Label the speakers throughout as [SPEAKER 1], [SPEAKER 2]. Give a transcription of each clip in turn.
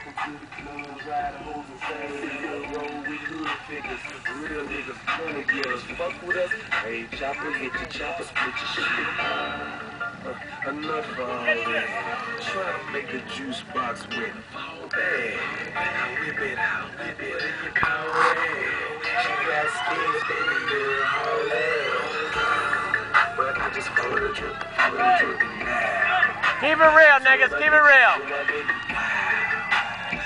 [SPEAKER 1] to the club, ride hoes and say, roll with hood figures, real niggas, money girls, fuck with us. Hey, chopper, hit your chopper, split your shit. Enough for all that. Try to make the juice box wet. Fall back. Now whip it out, whip it in your power. She got skins, baby girl, all that. But I just follow the drip now.
[SPEAKER 2] Keep it real, niggas, keep it real.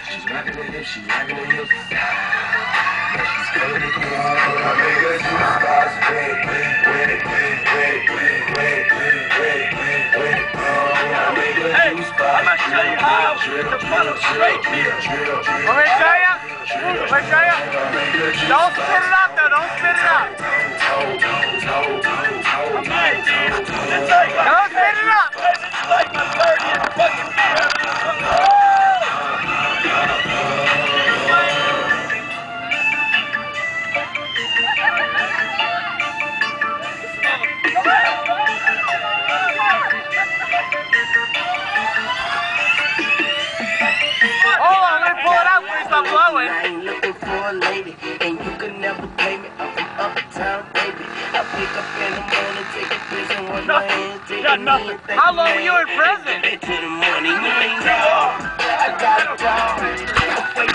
[SPEAKER 1] She's rocking the hips, she's rocking the hips. She's coming to the I make her juice box wet, wet, wet, wet, wet, wet, wet.
[SPEAKER 3] Hey, I'm gonna show you how to follow straight here.
[SPEAKER 2] Want me to show you? Want me to show you? Don't spit it out though, don't spit it out.
[SPEAKER 3] Okay, dude. It's like
[SPEAKER 2] Don't spit it out.
[SPEAKER 3] It's like my 30th fucking year.
[SPEAKER 2] Blowing.
[SPEAKER 4] I ain't looking for a lady, and you can never pay me. I'm from uptown, baby. I pick up in the morning, take a piss and one my hands, take a knee.
[SPEAKER 2] How long were you in prison?
[SPEAKER 4] To the money, you ain't know. I got a dog.